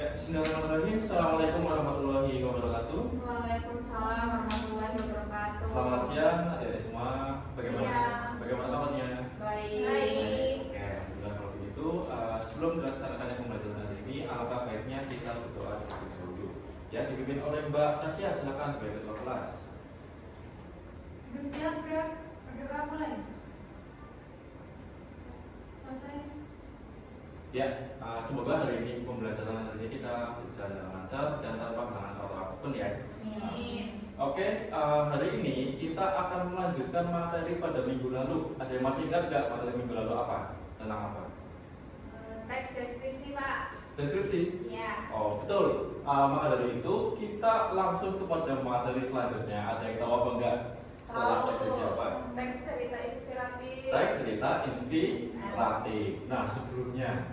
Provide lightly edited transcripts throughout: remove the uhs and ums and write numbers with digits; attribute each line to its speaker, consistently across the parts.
Speaker 1: Ya, bismillahirrahmanirrahim. Assalamualaikum warahmatullahi wabarakatuh.
Speaker 2: Waalaikumsalam warahmatullahi wabarakatuh.
Speaker 1: Selamat siang adik-adik semua.
Speaker 2: Siang.
Speaker 1: Bagaimana kabarnya?
Speaker 2: Baik.
Speaker 1: Oke, alhamdulillah kalau begitu. Sebelum dilaksanakannya pembelajaran hari ini, alangkah baiknya kita berdoa terlebih dahulu. Ya, dipimpin oleh Mbak Tasya. Silakan sebagai ketua kelas.
Speaker 2: Bersiap gerak, berdoa mulai. Selesai.
Speaker 1: Ya, semoga hari ini pembelajaran hari ini kita berjalan dengan lancar dan tanpa halangan suatu apapun ya.
Speaker 2: Amin.
Speaker 1: Oke, hari ini kita akan melanjutkan materi pada minggu lalu. Ada yang masih ingat nggak materi minggu lalu apa? Tentang apa?
Speaker 2: Teks deskripsi, Pak.
Speaker 1: Deskripsi?
Speaker 2: Ya.
Speaker 1: Oh, betul. Maka dari itu kita langsung kepada materi selanjutnya. Ada yang tahu apa enggak? Setelah teks apa?
Speaker 2: Teks cerita inspiratif.
Speaker 1: Teks cerita inspiratif. Nah, sebelumnya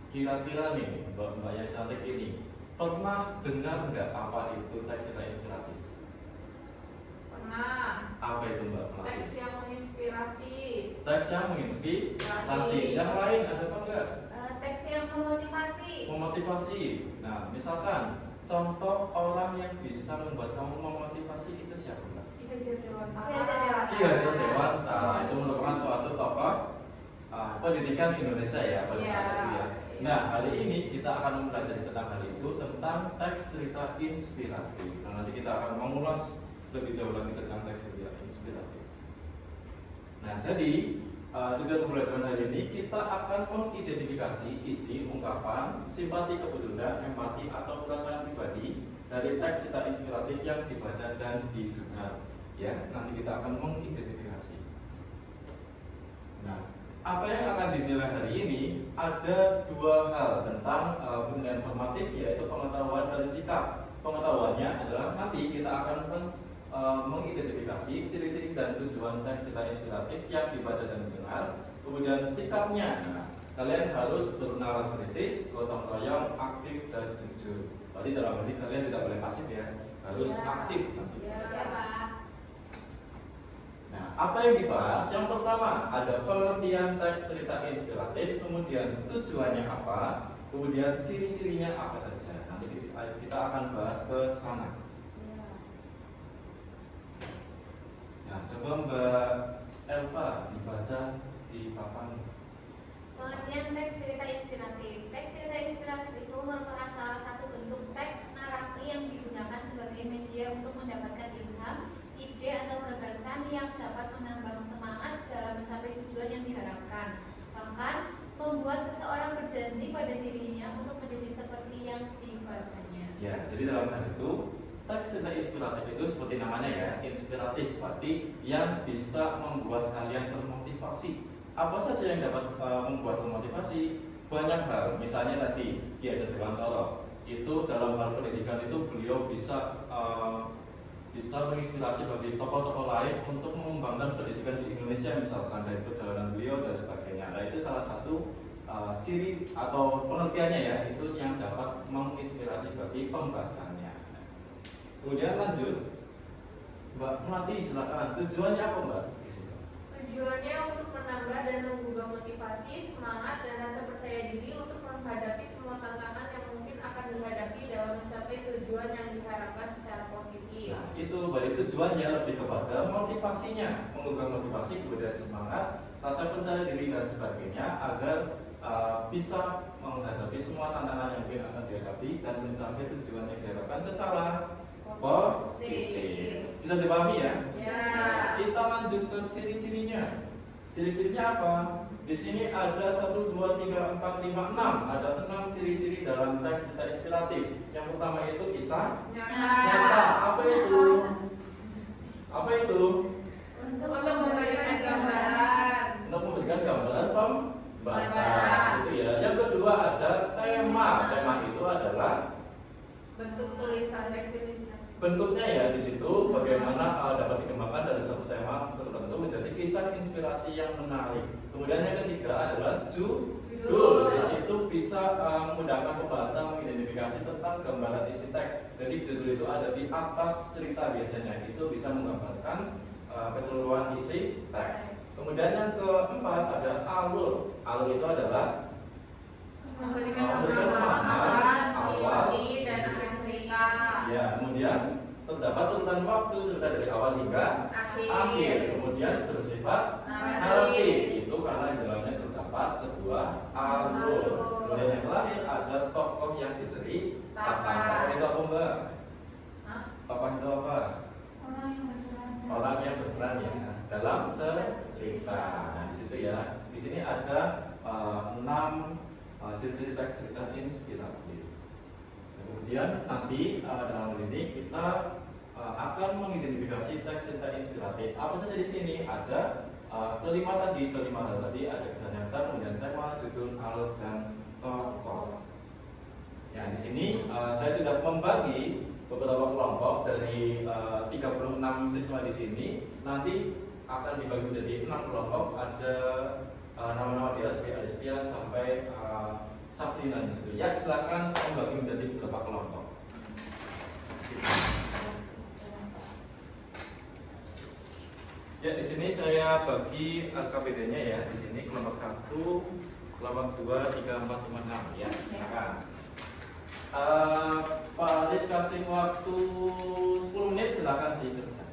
Speaker 1: kira-kira nih Mbak yang cantik ini pernah dengar nggak apa itu teks cerita inspiratif?
Speaker 2: Pernah.
Speaker 1: Apa itu Mbak Melati?
Speaker 2: Teks yang menginspirasi.
Speaker 1: Teks yang menginspirasi. Yang lain ada apa enggak?
Speaker 2: Teks yang memotivasi.
Speaker 1: Memotivasi. Nah, misalkan contoh orang yang bisa membuat kamu memotivasi itu siapa Mbak?
Speaker 2: Ki Hajar Dewantara.
Speaker 1: Ki Hajar Dewantara itu merupakan suatu tokoh pendidikan Indonesia ya pada saat itu ya. Nah, hari ini kita akan mempelajari tentang hal itu, tentang teks cerita inspiratif. Nah, nanti kita akan mengulas lebih jauh lagi tentang teks cerita inspiratif. Nah, jadi tujuan pembelajaran hari ini kita akan mengidentifikasi isi, ungkapan, simpati, kepedulian, empati atau perasaan pribadi dari teks cerita inspiratif yang dibaca dan didengar. Ya, nanti kita akan mengidentifikasi. Nah, apa yang akan dinilai hari ini ada dua hal tentang penilaian formatif, yaitu pengetahuan dan sikap. Pengetahuannya adalah nanti kita akan mengidentifikasi ciri-ciri dan tujuan teks cerita inspiratif yang dibaca dan didengar. Kemudian sikapnya, nah, kalian harus bernalar kritis, gotong royong, aktif dan jujur. Tadi dalam hal ini kalian tidak boleh pasif ya, harus aktif nanti.
Speaker 2: Ya, Pak.
Speaker 1: Nah, apa yang dibahas? Yang pertama ada pengertian teks cerita inspiratif, kemudian tujuannya apa, kemudian ciri-cirinya apa saja. Nanti kita akan bahas ke sana. Nah, coba Mbak Elva dibaca di papan.
Speaker 3: Pengertian teks cerita inspiratif. Teks cerita inspiratif itu merupakan salah satu bentuk teks narasi yang digunakan sebagai media untuk mendapatkan ilham, ide atau gagasan yang dapat menambah semangat dalam mencapai tujuan yang diharapkan. Bahkan membuat seseorang berjanji pada dirinya untuk menjadi seperti yang dibacanya.
Speaker 1: Ya, jadi dalam hal itu teks cerita inspiratif itu seperti namanya ya, inspiratif, berarti yang bisa membuat kalian termotivasi. Apa saja yang dapat membuat termotivasi? Banyak hal, misalnya tadi Ki Hajar Dewantara itu dalam hal pendidikan itu beliau bisa menginspirasi bagi tokoh-tokoh lain untuk mengembangkan pendidikan di Indonesia, misalkan dari perjalanan beliau dan sebagainya. Nah, itu salah satu ciri atau pengertiannya ya, itu yang dapat menginspirasi bagi pembacanya. Kemudian lanjut, Mbak Melati silakan. Tujuannya apa Mbak?
Speaker 2: Tujuannya untuk menambah dan menggugah motivasi, semangat, dan rasa percaya diri untuk menghadapi semua tantangan yang mungkin akan dihadapi dalam mencapai tujuan yang diharapkan secara positif.
Speaker 1: Nah, itu berarti tujuannya lebih kepada motivasinya, menggugah motivasi, kemudian semangat, rasa percaya diri dan sebagainya agar bisa menghadapi semua tantangan yang mungkin akan dihadapi dan mencapai tujuan yang diharapkan secara positif. Bisa dipahami ya?
Speaker 2: Ya.
Speaker 1: Kita lanjut ke ciri-cirinya. Ciri-cirinya apa? Di sini ada 1, 2, 3, 4, 5, 6. Ada 6 ciri-ciri dalam teks cerita inspiratif. Yang pertama itu kisah nyata. Apa itu? Apa itu?
Speaker 2: Untuk memberikan gambaran.
Speaker 1: Untuk memberikan gambaran pembaca. Itu ya. Yang kedua ada tema. Tema itu adalah
Speaker 2: Bentuk tulisan teks tulisan.
Speaker 1: bentuknya ya, di situ bagaimana dapat dikembangkan dari satu tema tertentu menjadi kisah inspirasi yang menarik. Kemudian yang ketiga adalah judul. Di situ bisa memudahkan pembaca mengidentifikasi tentang gambaran isi teks. Jadi judul itu ada di atas cerita biasanya, itu bisa menggambarkan keseluruhan isi teks. Kemudian yang keempat ada alur. Alur itu adalah
Speaker 2: Memberikan
Speaker 1: pemahaman awal urutan waktu serta dari awal hingga akhir. Kemudian bersifat naratif. Itu karena di dalamnya terdapat sebuah alur. Kemudian yang terakhir ada tokoh yang diceritakan. Tokoh itu apa, Mbak? Tokoh itu apa? Orang yang berperan ya dalam cerita. Nah, di situ ya. Di sini ada 6 ciri-ciri teks cerita inspiratif. Kemudian nanti dalam hal ini kita akan mengidentifikasi teks cerita inspiratif. Apa saja di sini? Ada kelima hal tadi ada kisah nyata, kemudian tema, judul, alur, dan tokoh. Ya, di sini saya sudah membagi beberapa kelompok dari 36 siswa di sini. Nanti akan dibagi menjadi 6 kelompok. Ada nama-nama dia seperti Adistian sampai Sabrina di situ. Ya, silakan membagi menjadi beberapa kelompok. Ya, di sini saya bagi KPD-nya ya. Di sini kelompok 1, kelompok 2, 3, 4, 5, 6 ya. Silakan. Pak Alis kasih waktu 10 menit, silakan dikerjakan.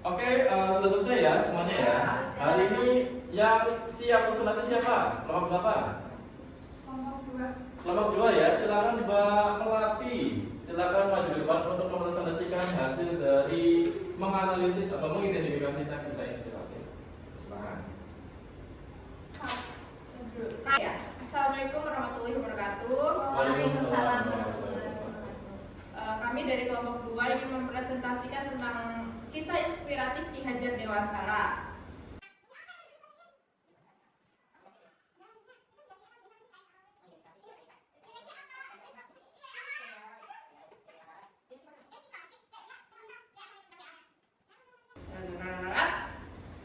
Speaker 1: Oke, sudah selesai ya semuanya ya. Hari ini yang siap presentasi siapa? Kelompok berapa? Kelompok 2 ya. Silakan Mbak Melati. Silakan maju ke depan untuk mempresentasikan hasil dari menganalisis atau mengidentifikasi teks cerita inspiratif. Silakan.
Speaker 2: Ya. Assalamualaikum warahmatullahi wabarakatuh.
Speaker 3: Waalaikumsalam warahmatullahi wabarakatuh.
Speaker 2: Kami dari kelompok 2 ingin mempresentasikan tentang kisah inspiratif Ki Hajar Dewantara.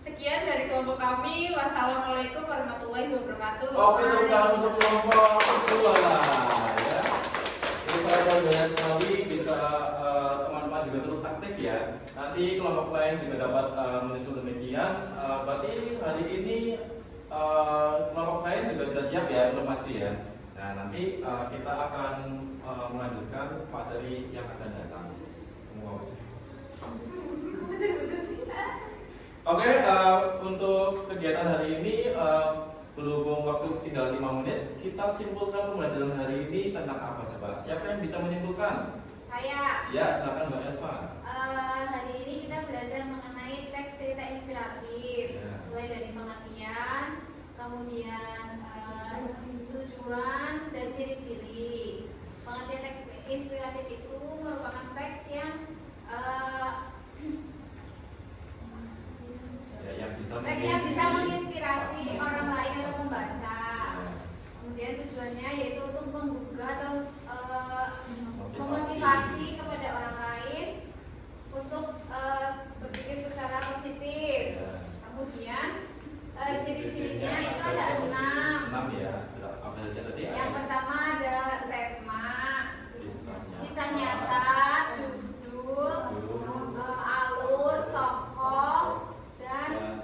Speaker 2: Sekian dari kelompok kami. Wassalamualaikum warahmatullahi wabarakatuh.
Speaker 1: Oke, tepuk tangan untuk kelompok 2 ya. Ini sangat luar biasa sekali, bisa teman-teman juga turut aktif ya. Nanti kelompok lain juga dapat menyusul demikian. Berarti hari ini kelompok lain juga sudah siap ya untuk maju ya. Nah, nanti kita akan melanjutkan materi yang akan datang. Wow. Oke, untuk kegiatan hari ini berhubung waktu tinggal 5 menit, kita simpulkan pembelajaran hari ini tentang apa coba? Siapa yang bisa menyimpulkan?
Speaker 3: Saya.
Speaker 1: Ya, silakan Mbak Elva.
Speaker 3: Hari ini kita belajar mengenai teks cerita inspiratif,
Speaker 1: Ya.
Speaker 3: mulai dari pengertian, kemudian tujuan dan ciri-ciri. Pengertian teks inspiratif itu merupakan teks yang
Speaker 1: Yang bisa
Speaker 3: menginspirasi orang lain atau membaca. Kemudian tujuannya yaitu untuk menggugah atau memotivasi kepada orang lain untuk berpikir secara positif. Kemudian ciri-cirinya itu ada 6.
Speaker 1: 6 ya. Apa saja tadi?
Speaker 3: Yang pertama ada tema, kisah nyata, judul, alur, tokoh, dan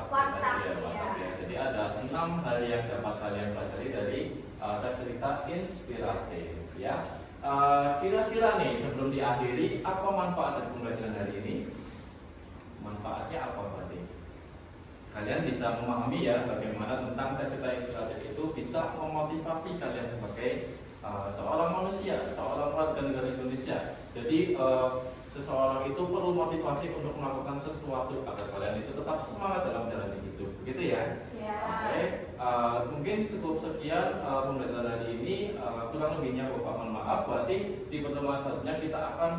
Speaker 3: watak ya.
Speaker 1: Jadi ada 6 hal yang dapat kalian pelajari dari teks cerita inspiratif ya. Kira-kira nih sebelum diakhiri, apa manfaat dari pembelajaran hari ini? Manfaatnya apa berarti? Kalian bisa memahami ya bagaimana tentang teks cerita inspiratif itu bisa memotivasi kalian sebagai seorang manusia, seorang warga negara Indonesia. Jadi seseorang itu perlu motivasi untuk melakukan sesuatu agar kalian itu tetap semangat dalam jalan hidup, begitu ya?
Speaker 3: Ya.
Speaker 1: Oke, mungkin cukup sekian pembelajaran hari ini. Kurang lebihnya Bapak mohon maaf. Berarti di pertemuan selanjutnya kita akan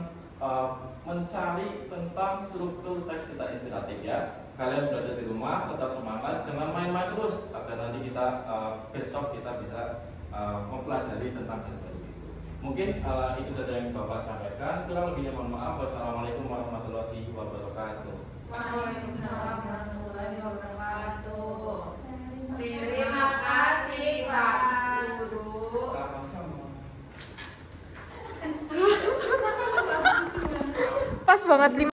Speaker 1: mencari tentang struktur teks cerita inspiratif ya. Kalian belajar di rumah, tetap semangat, jangan main-main terus agar nanti kita besok kita bisa mempelajari tentang hal baru itu. Mungkin itu saja yang Bapak sampaikan. Kurang lebihnya mohon maaf. Wassalamualaikum warahmatullahi wabarakatuh.
Speaker 2: Waalaikumsalam warahmatullahi wabarakatuh. Terima kasih Pak Guru.
Speaker 1: Sama-sama.
Speaker 2: Pas banget